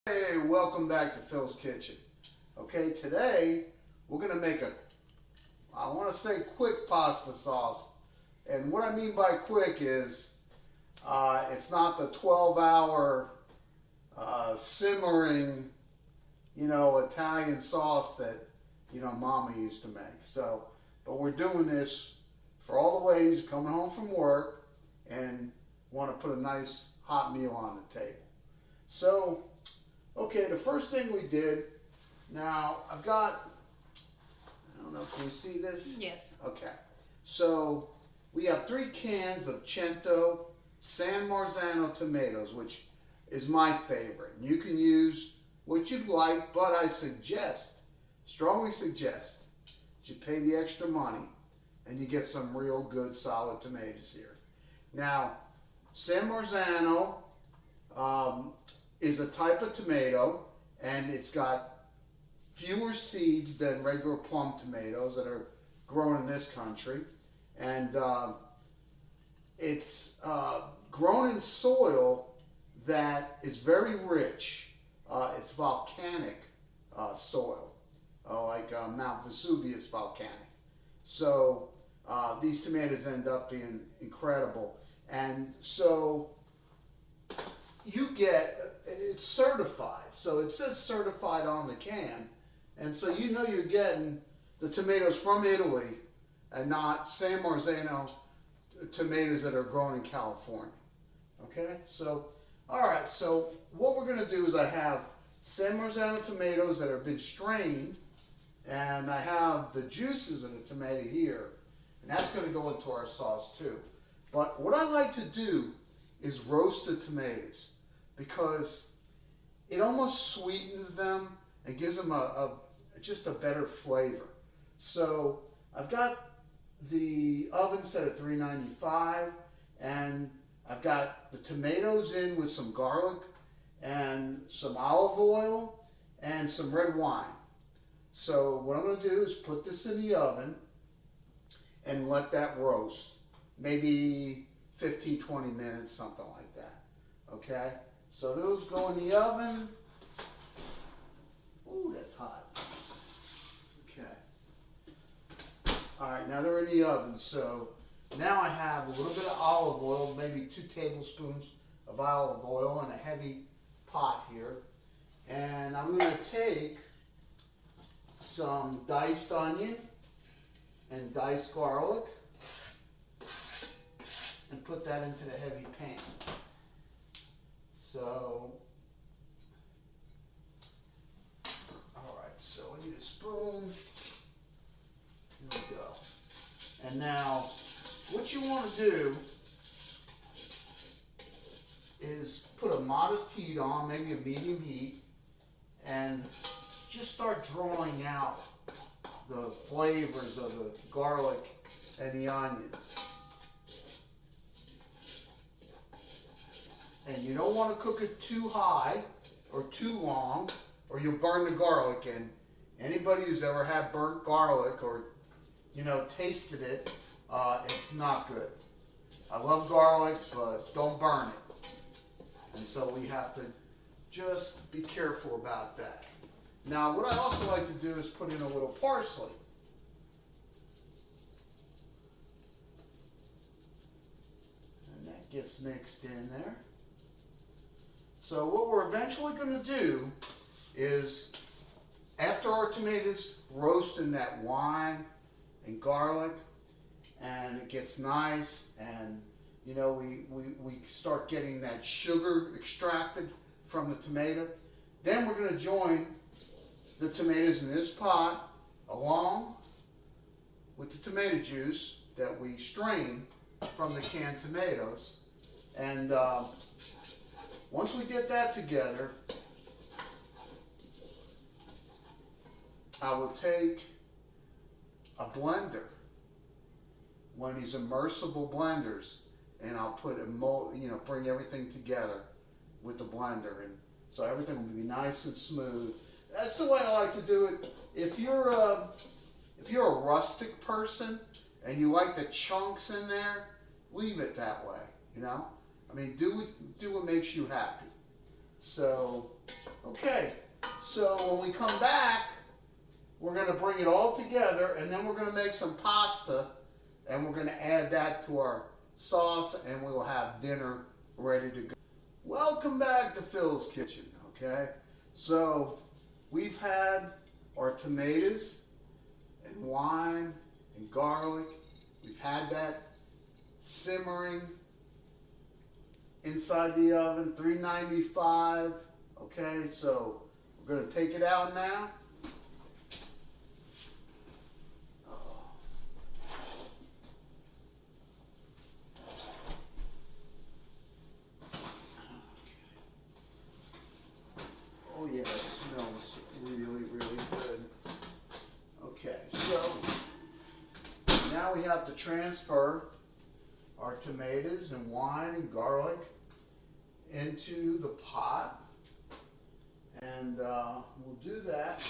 Hey, welcome back to Phil's Kitchen. Okay, today we're going to make I want to say quick pasta sauce. And what I mean by quick is it's not the 12-hour simmering, Italian sauce that, Mama used to make. But we're doing this for all the ladies coming home from work and want to put a nice hot meal on the table. So, okay, the first thing we did, now I don't know, can we see this? Yes. Okay, so we have 3 cans of Cento San Marzano tomatoes, which is my favorite. You can use what you'd like, but I strongly suggest, that you pay the extra money and you get some real good solid tomatoes here. Now, San Marzano is a type of tomato, and it's got fewer seeds than regular plum tomatoes that are grown in this country, and it's grown in soil that is very rich. It's volcanic soil, like Mount Vesuvius volcanic. So these tomatoes end up being incredible, and so it's certified. So it says certified on the can, and so you're getting the tomatoes from Italy and not San Marzano tomatoes that are grown in California. Okay, so all right, so what we're going to do is I have San Marzano tomatoes that have been strained, and I have the juices of the tomato here, and that's going to go into our sauce too. But what I like to do is roast the tomatoes, because it almost sweetens them and gives them just a better flavor. So I've got the oven set at 395, and I've got the tomatoes in with some garlic and some olive oil and some red wine. So what I'm going to do is put this in the oven and let that roast, maybe 15-20 minutes, something like that. Okay, so those go in the oven. Ooh, that's hot. Okay. All right, now they're in the oven. So now I have a little bit of olive oil, maybe 2 tablespoons of olive oil in a heavy pot here. And I'm going to take some diced onion and diced garlic and put that into the heavy pan. So, all right, so I need a spoon. Here we go. And now, what you want to do is put a modest heat on, maybe a medium heat, and just start drawing out the flavors of the garlic and the onions. And you don't want to cook it too high or too long, or you'll burn the garlic. And anybody who's ever had burnt garlic or tasted it, it's not good. I love garlic, but don't burn it. And so we have to just be careful about that. Now, what I also like to do is put in a little parsley. And that gets mixed in there. So what we're eventually going to do is, after our tomatoes roast in that wine and garlic, and it gets nice, and we start getting that sugar extracted from the tomato, then we're going to join the tomatoes in this pot along with the tomato juice that we strained from the canned tomatoes. And once we get that together, I will take a blender, one of these immersible blenders, and I'll put bring everything together with the blender, and so everything will be nice and smooth. That's the way I like to do it. If you're a rustic person and you like the chunks in there, leave it that way. I mean, do what makes you happy. So, okay. So when we come back, we're going to bring it all together, and then we're going to make some pasta, and we're going to add that to our sauce, and we will have dinner ready to go. Welcome back to Phil's Kitchen, okay? So we've had our tomatoes and wine and garlic. We've had that simmering inside the oven, 395, okay? So we're going to take it out now. Oh yeah, it smells really, really good. Okay, so now we have to transfer our tomatoes and wine and garlic into the pot, and we'll do that.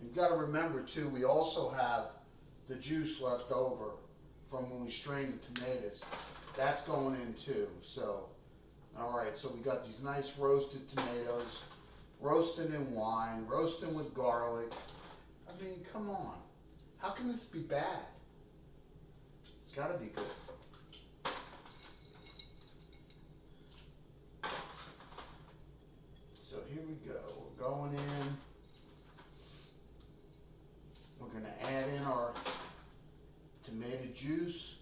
You've got to remember too, we also have the juice left over from when we strained the tomatoes. That's going in too. So, all right, so we got these nice roasted tomatoes, roasting in wine, roasting with garlic. I mean, come on. How can this be bad? It's got to be good. So here we go. We're going in. We're going to add in our tomato juice.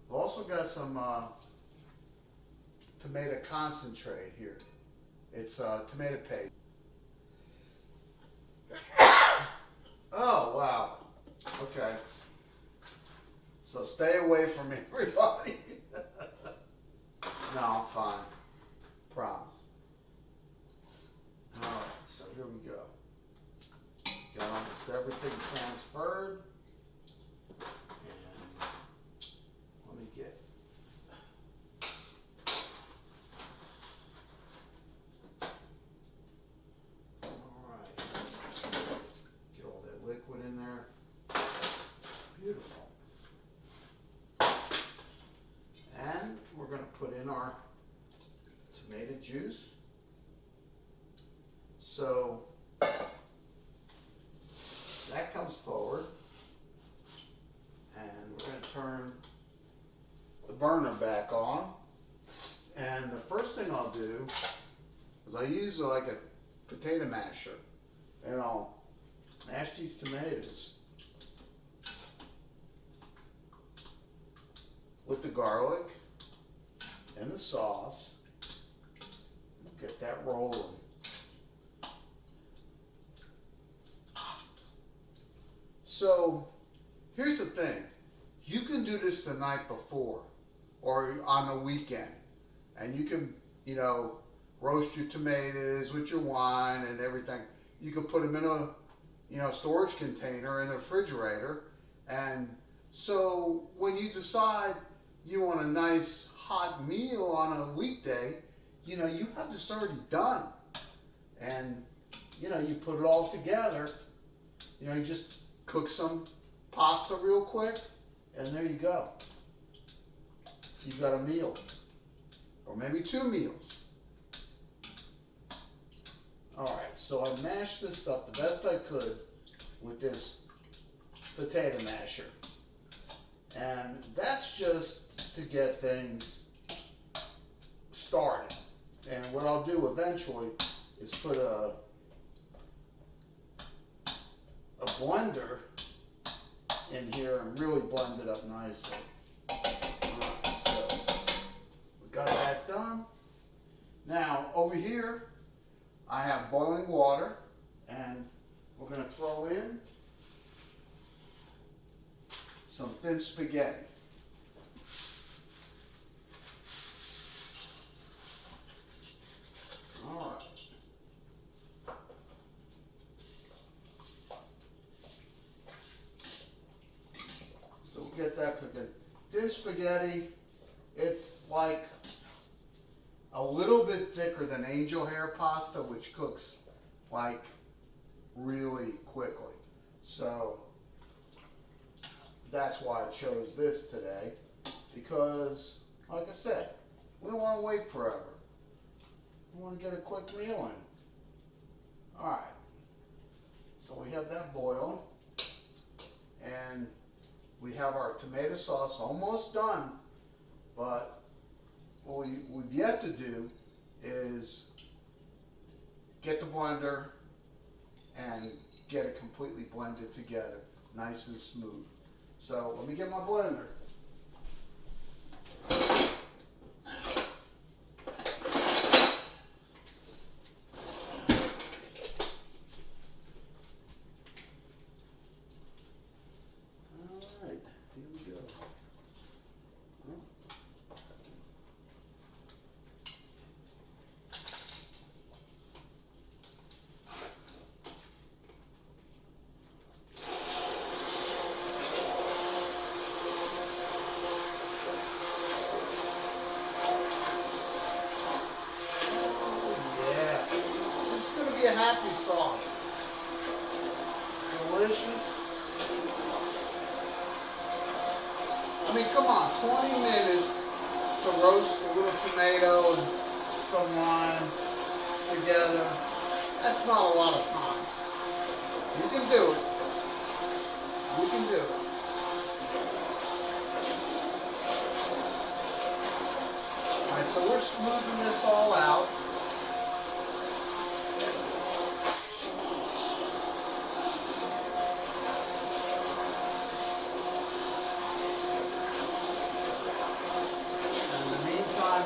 We've also got some tomato concentrate here. It's tomato paste. Oh, wow. Okay. So stay away from me, everybody. No, I'm fine. Promise. All right, so here we go. Got almost everything transferred. And let me get get all that liquid in there. Beautiful. And we're going to put in our tomato juice. So that comes forward. And we're going to turn the burner back on. And the first thing I'll do is I use like a potato masher, and I'll mash these tomatoes with the garlic and the sauce. Get that rolling. So here's the thing. You can do this the night before or on the weekend, and you can, you know, roast your tomatoes with your wine and everything. You can put them in a, you know, storage container in the refrigerator. And so when you decide you want a nice hot meal on a weekday, you know, you have this already done. And, you know, you put it all together. You know, you just cook some pasta real quick, and there you go. You've got a meal, or maybe 2 meals. All right, so I mashed this up the best I could with this potato masher. And that's just to get things started. And what I'll do eventually is put a blender in here and really blend it up nicely. Alright, so we got that done. Now over here I have boiling water, and we're going to throw in some thin spaghetti. All right. So we'll get that cooking. Thin spaghetti, it's like a little bit thicker than angel hair pasta, which cooks like really quickly. So that's why I chose this today, because, like I said, we don't want to wait forever. We want to get a quick meal in. Alright, so we have that boiling, and we have our tomato sauce almost done, but what we've yet to do is get the blender and get it completely blended together, nice and smooth. So let me get my blender. Alright, here we go. A happy sauce. Delicious. I mean, come on, 20 minutes to roast a little tomato and some lime together. That's not a lot of time. You can do it. You can do it. Alright, so we're smoothing this all out.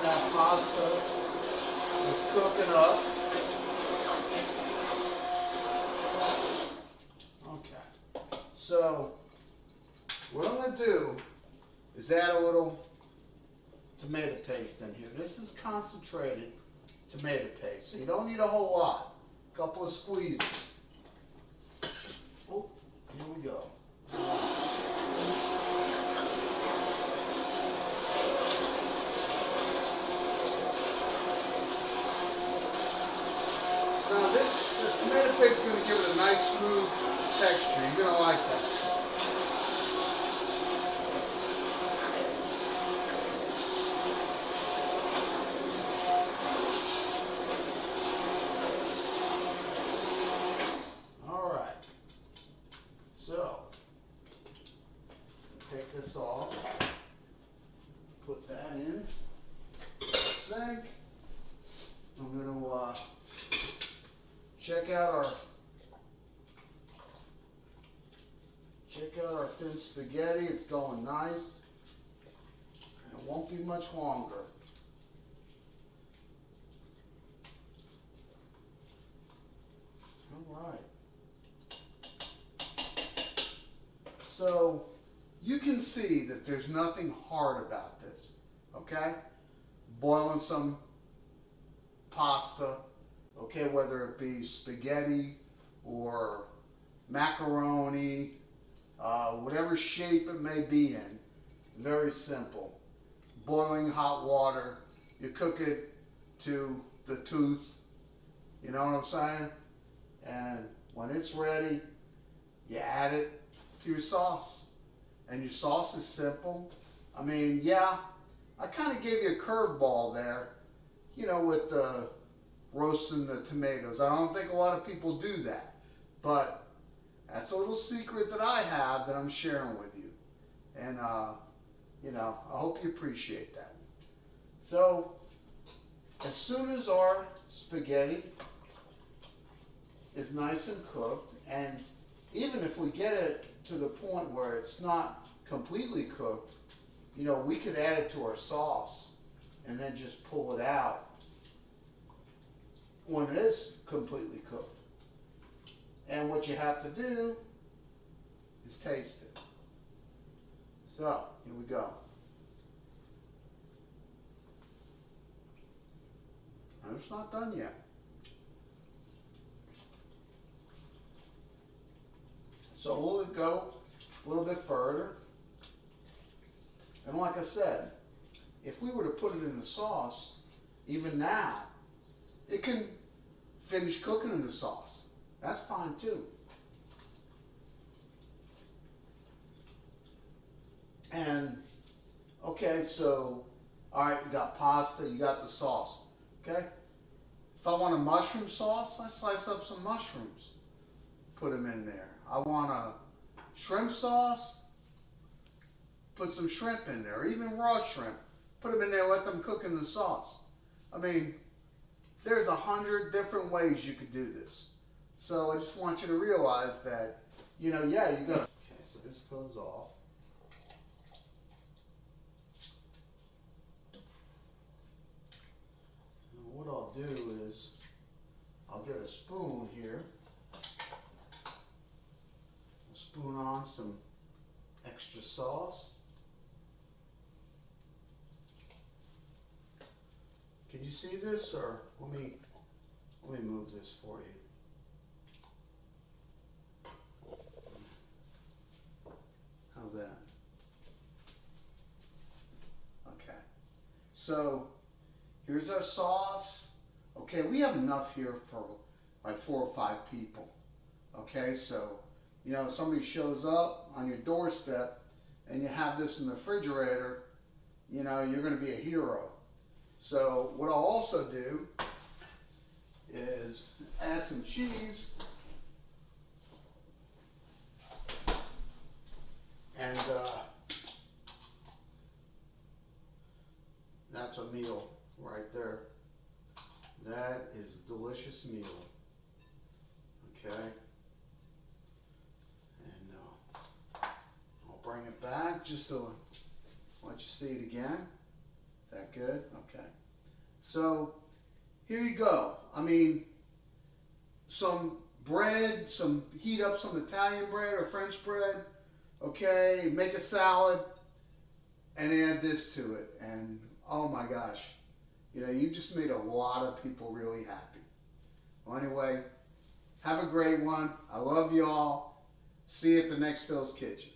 That pasta is cooking up. Okay, so what I'm going to do is add a little tomato paste in here. This is concentrated tomato paste, so you don't need a whole lot. A couple of squeezes. Oh, here we go. Now the tomato paste is going to give it a nice smooth texture. You're going to like that. Alright. So, take this off. Put that in the sink. I'm going to check out our thin spaghetti. It's going nice, and it won't be much longer. All right. So you can see that there's nothing hard about this. Okay, boiling some pasta. Okay, whether it be spaghetti or macaroni, whatever shape it may be in, very simple. Boiling hot water, you cook it to the tooth, you know what I'm saying? And when it's ready, you add it to your sauce. And your sauce is simple. I mean, yeah, I kind of gave you a curveball there, you know, with the roasting the tomatoes. I don't think a lot of people do that, but that's a little secret that I have that I'm sharing with you, and you know, I hope you appreciate that. So as soon as our spaghetti is nice and cooked, and even if we get it to the point where it's not completely cooked, you know, we could add it to our sauce and then just pull it out when it is completely cooked. And what you have to do is taste it. So, here we go. And it's not done yet. So we'll go a little bit further. And like I said, if we were to put it in the sauce, even now, it can finish cooking in the sauce. That's fine too. And okay, so all right, you got pasta, you got the sauce. Okay, if I want a mushroom sauce, I slice up some mushrooms, put them in there. I want a shrimp sauce, put some shrimp in there, or even raw shrimp. Put them in there, let them cook in the sauce. I mean, there's 100 different ways you could do this. So I just want you to realize that, you know, yeah, you gotta. Okay, so this goes off. And what I'll do is, I'll get a spoon here. Spoon on some extra sauce. Can you see this, or let me move this for you. How's that? Okay. So here's our sauce. Okay, we have enough here for like 4 or 5 people. Okay, so you know, somebody shows up on your doorstep and you have this in the refrigerator, you know, you're going to be a hero. So what I'll also do is add some cheese and that's a meal right there. That is a delicious meal. Okay. Bring it back just to let you see it again. Is that good? Okay. So here you go. I mean, some bread, heat up some Italian bread or French bread. Okay, make a salad and add this to it. And oh my gosh, you know, you just made a lot of people really happy. Well, anyway, have a great one. I love you all. See you at the next Phil's Kitchen.